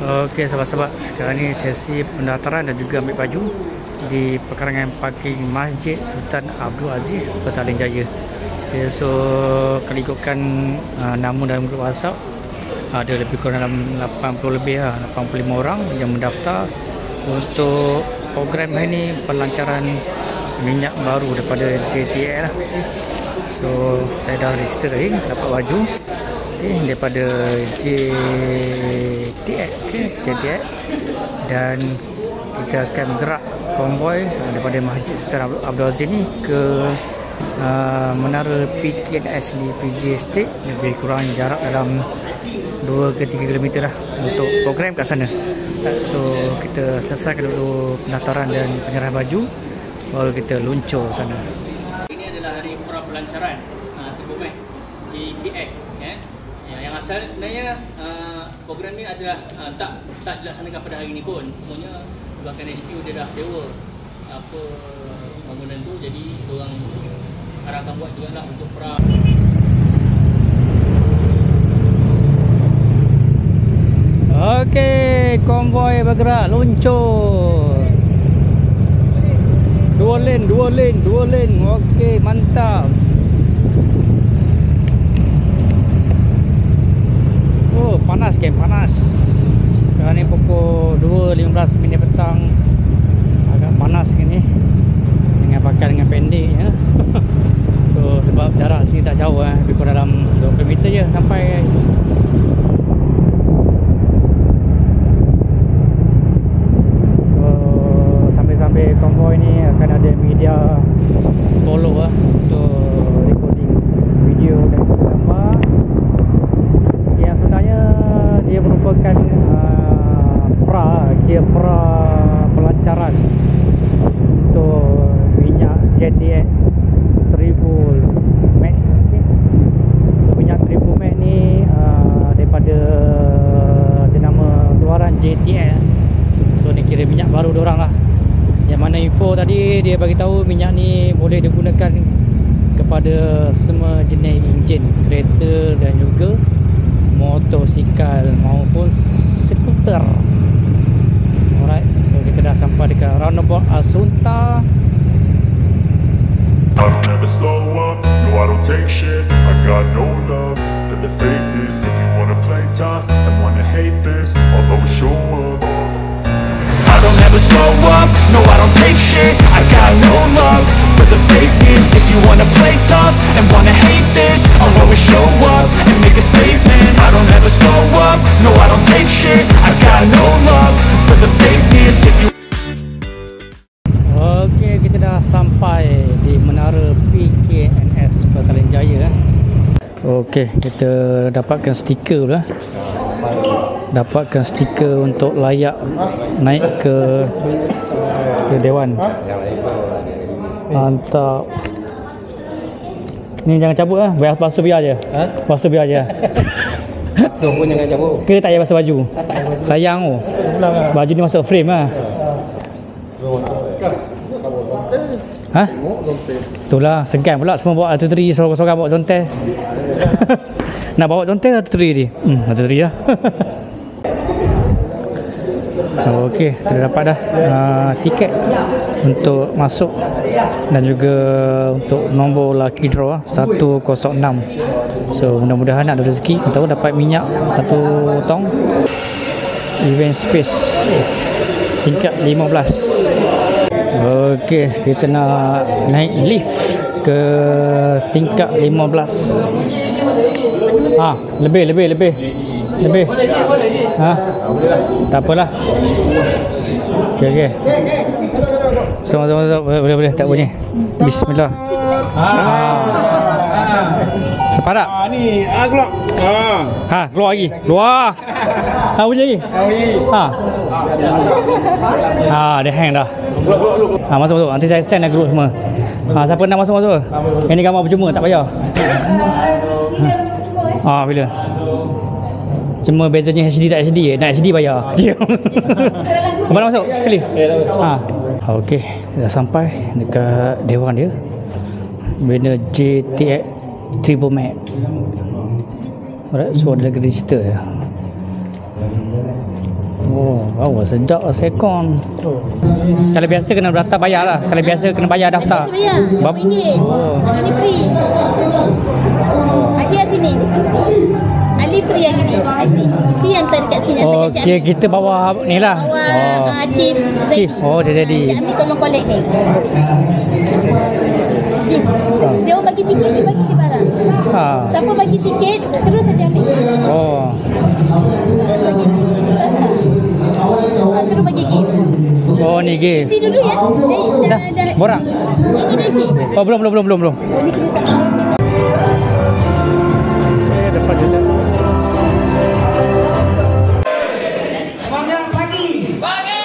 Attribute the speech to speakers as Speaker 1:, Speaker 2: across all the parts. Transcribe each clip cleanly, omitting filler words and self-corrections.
Speaker 1: Okey sahabat-sahabat, sekarang ni sesi pendaftaran dan juga ambil baju di pekarangan parking Masjid Sultan Abdul Aziz, Petaling Jaya. Okay, so kalau ikutkan nama dalam grup WhatsApp, ada lebih kurang dalam 80 lebih 85 orang yang mendaftar untuk program ini, pelancaran minyak baru daripada JTL lah. So saya dah register tadi, dapat baju daripada JTL, dan kita akan bergerak konvoi daripada Masjid Sultan Abdul Aziz ni ke menara PKNS di PJ Estate, lebih kurang jarak dalam 2 ke 3 km lah untuk program kat sana. So kita selesaikan dulu pendaftaran dan penyerahan baju, baru kita luncur sana.
Speaker 2: Ini adalah hari pelancaran Terbomek JTL yang asal sebenarnya program ni adalah tak dilaksanakan pada hari ini pun. Semuanya bahkan HQ dia dah sewa apa bangunan tu, jadi orang arahkan buat jugalah untuk pra.
Speaker 1: Okey, konvoi bergerak luncur. Dua lane. Okey, mantap. Oh, panas kan, panas. Sekarang ni pukul 2.15 minit petang. Agak panas ni dengan pakaian dengan pendek ya. So sebab jarak sini tak jauh lebih kurang dalam 2 km je sampai. So sambil-sambil konvoi ni akan ada media follow untuk recording video dan gambar. Yang sebenarnya dia merupakan pra pelancaran untuk minyak JTL Tribul Max. Okay. So minyak Tribul Max ni daripada jenama keluaran JTL. So ni kira minyak baru diorang lah. Yang mana info tadi dia bagi tahu minyak ni boleh digunakan kepada semua jenis enjin kereta dan juga motosikal maupun skuter. Alright, so kita dah sampai dekat roundabout Asunta.
Speaker 3: I don't ever slow up, no I don't take shit. I got no love for the fakeness. If you wanna play tough and wanna hate this, I'll always show up. I don't ever slow up, no I don't take shit. I got no love for the fakeness. If you wanna play tough and wanna hate this, I'll always show up and make a statement. I don't ever slow up, no I don't take shit. I got no love for the fakeness. If you
Speaker 1: Okey, kita dah sampai di menara PKNS Petaling Jaya. Okey, kita dapatkan stiker pula. Dapatkan stiker untuk layak naik ke Dewan. Mantap. Ni jangan cabut basuh biar je. Basuh biar je.
Speaker 4: So pun jangan cabut.
Speaker 1: Ke tak payah basuh baju. Sayang tu. Baju ni masuk frame Itulah segan pula semua bawa artillery, sorang-sorang bawa contel. Nak bawa contel artillery ni. Artillery lah. So, okey, kita dapat dah tiket untuk masuk dan juga untuk nombor lucky draw 106. So mudah-mudahan ada rezeki, kita tahu dapat minyak 1 tong. Event space tingkat 15. Okey, kita nak naik lift ke tingkat 15. Lebih. Tak apalah. Okey. Sama-sama boleh tak bunyi. Bismillah. Apa tak?
Speaker 4: Ni keluar.
Speaker 1: Keluar lagi. Keluar. Bunyi lagi. Dia hang dah. Masuk. Nanti saya send group semua. Siapa nak masuk. Ini gambar percuma, tak payah. Bila? Cuma bezanya HD tak HD. Nak HD bayar. Mana masuk sekali? Okey, dah sampai dekat dewan dia. Banner JTL Tribul Max. Alright, so ada lagi register. Oh, sedap lah sekon. Kalau biasa kena daftar bayar lah. Kalau biasa kena bayar daftar.
Speaker 5: Biasa bayar. RM5.
Speaker 1: Oh.
Speaker 5: Ini free. Ali kat sini. Ali free yang ni. Free yang tadi kat sini.
Speaker 1: Oh, kita bawa ni lah.
Speaker 5: Bawa Chief Zaidi.
Speaker 1: Chief. Oh, jadi.
Speaker 5: Cik Amir tolong collect ni. Dia orang bagi tiket, dia bagi je barang. Siapa bagi tiket, terus saja ambil.
Speaker 1: Oh.
Speaker 5: Bagi gift. Terus bagi gift.
Speaker 1: Oh, ni gift.
Speaker 5: Isi dulu ya. Dah.
Speaker 1: Borang.
Speaker 5: Ini dah isi.
Speaker 1: Oh, belum.
Speaker 5: Oh, ni kita tak.
Speaker 1: Dapat je.
Speaker 4: Semangat pagi. Pagi.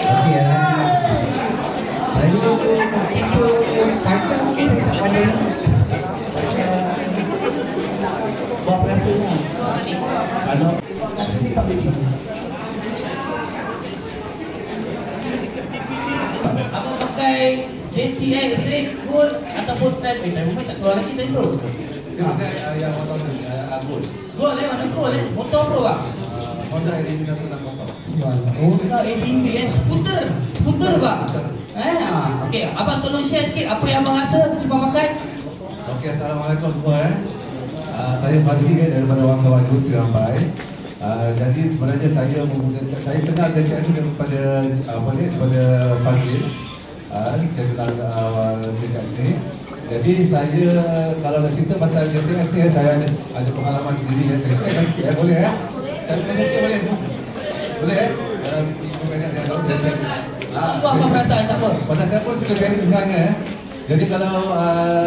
Speaker 4: Okey ya. Saya pada buat rasa kalau
Speaker 2: Apa pakai JTX ni gold ataupun time tak keluar lagi time tu.
Speaker 6: Dia pakai yang motor gold.
Speaker 2: Gold mana gold motor apa bang?
Speaker 6: Honda ADV 160.
Speaker 2: Honda ADV skuter bang. Okey, abang tolong share sikit apa yang abang rasa selepas pakai.
Speaker 6: Okey, assalamualaikum semua. Saya Fazli daripada Wangsawan Industri Rampai. Jadi sebenarnya saya kenal JTX daripada daripada Fazli. Saya kenal JTX ni. Jadi saya kalau nak cerita pasal JTX ni, saya ada pengalaman sendiri ya. Saya share sikit ya, boleh ya? Saya boleh boleh. Boleh ya? Banyak yang tahu JTX.
Speaker 2: Apa perasaan tak apa?
Speaker 6: Pasal saya pun suka sharing sebenarnya. Jadi kalau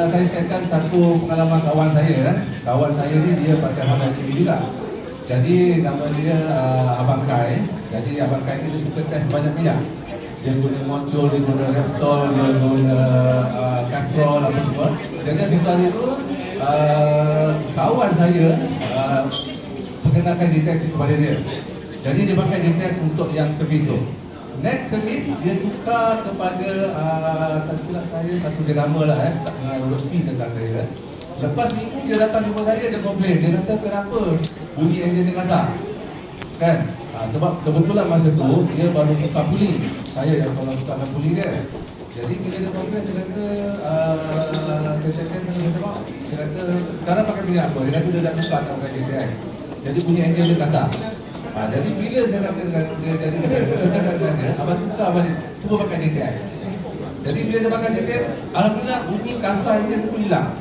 Speaker 6: saya sharekan satu pengalaman kawan saya. Kawan saya ni dia pakai Honda ATV juga. Jadi nama dia Abang Kai. Jadi Abang Kai ni dia suka test banyak minyak. Dia guna Montreal, dia guna Repsol, dia guna Castrol apa semua. Jadi satu hari tu kawan saya perkenalkan JTX kepada dia. Jadi dia pakai JTX untuk yang servis tu. Next servis dia tukar kepada tak silap saya satu drama lah tak kenal roti tentang saya. Lepas minggu dia datang jumpa saya, dia komplain. Dia kata kenapa bunyi enjin dia kasar. Kan? Sebab kebetulan masa tu dia baru tukar puli. Saya yang tolong tukarkan puli dia. Jadi bila dia komplain, dia kata saya kata sekarang pakai minyak apa? Dia kata dia dah tukar tak pakai JTX. Jadi bunyi enjin dia kasar. Jadi bila saya kata dengan dia, jadi dia abang tukar balik, cuba pakai JTX. Jadi bila dia pakai JTX, alhamdulillah bunyi kasar dia tu hilang.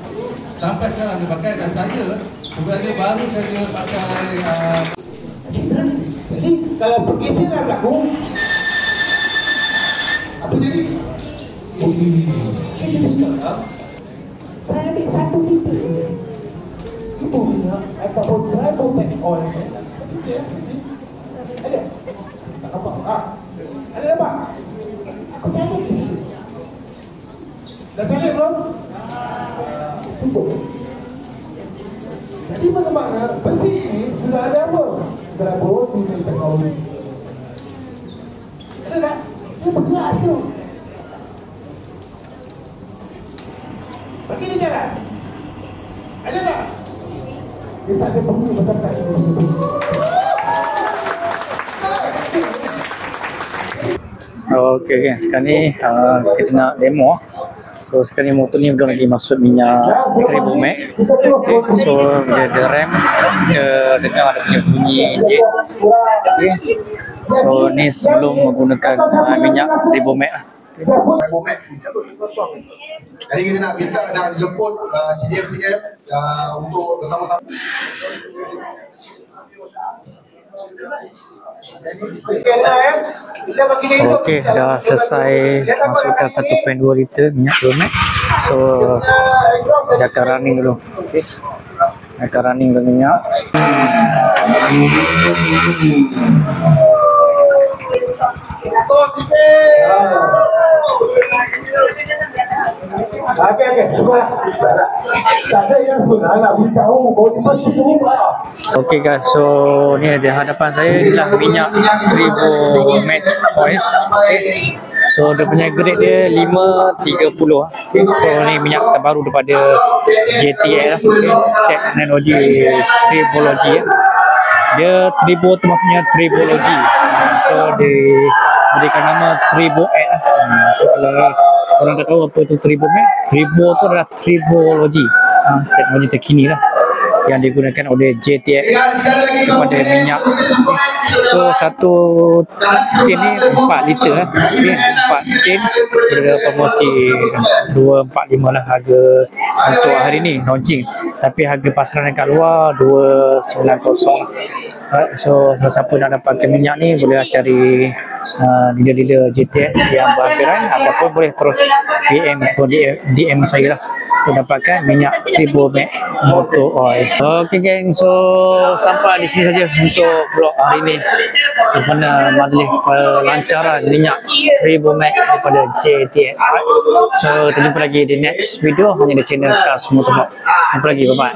Speaker 6: Sampai sekarang dia pakai dan saya sebenarnya baru saja pakai
Speaker 4: jadi kalau pergeseran berlaku apa jadi? Saya ambil satu titik cuba minyak ataupun driver pack oil. Ada? Tak nampak? Ada nampak? Aku cari dah cari belum? Cuba. Jadi bagaimana besi ini sudah ada apa? Driver pack oil. Ada tak? Dia bergerak tu. Bagi dia jalan. Ada tak? Dia tak ada perlu berdekat.
Speaker 1: Okey, sekarang ni kita nak demo. So sekarang ni motor ni belum lagi masuk minyak 1000 mek. Okay, so dia ada rem, dia dengar ada punya bunyi enjin. Okay. So ni sebelum menggunakan minyak 1000 mek lah.
Speaker 6: Jadi kita nak minta nak jemput CDM untuk bersama-sama.
Speaker 1: Okey, dah selesai masukkan 1.2 liter minyak 10 mek. So dia akan running dulu. Okey. Akan running dulu minyak.
Speaker 4: So sikit. Okey, cuba. Tak ada yang sebenarnya nak beritahu bahawa dia mesti berubah.
Speaker 1: Okey guys, so ni di hadapan saya adalah minyak Tribo Max oil. Okay. So dia punya grade dia 530. Okay. So ni minyak terbaru daripada JTX lah. Okay. Teknologi Tribology. Dia Tribo tu maksudnya Tribology. So diberikan nama Turbo X lah. So kalau orang tak tahu apa itu Turbo X, Turbo tu adalah tribology, teknologi terkini lah yang digunakan oleh JTX kepada minyak. So satu tin ni 4 liter lah. Okay, 4 tin ada promosi 245 lah harga untuk hari ni launching, tapi harga pasaran dekat luar 290. So siapa nak dapatkan minyak ni boleh cari dealer-dealer JTX yang berhampiran, ataupun boleh terus DM saya lah untuk dapatkan minyak Turbo Max motor oil. Okay geng, so sampai di sini saja untuk vlog hari ini sempena majlis pelancaran minyak Turbo Max daripada JTX. So kita jumpa lagi di next video hanya di channel Cars Motovlog. Jumpa lagi, bye bye.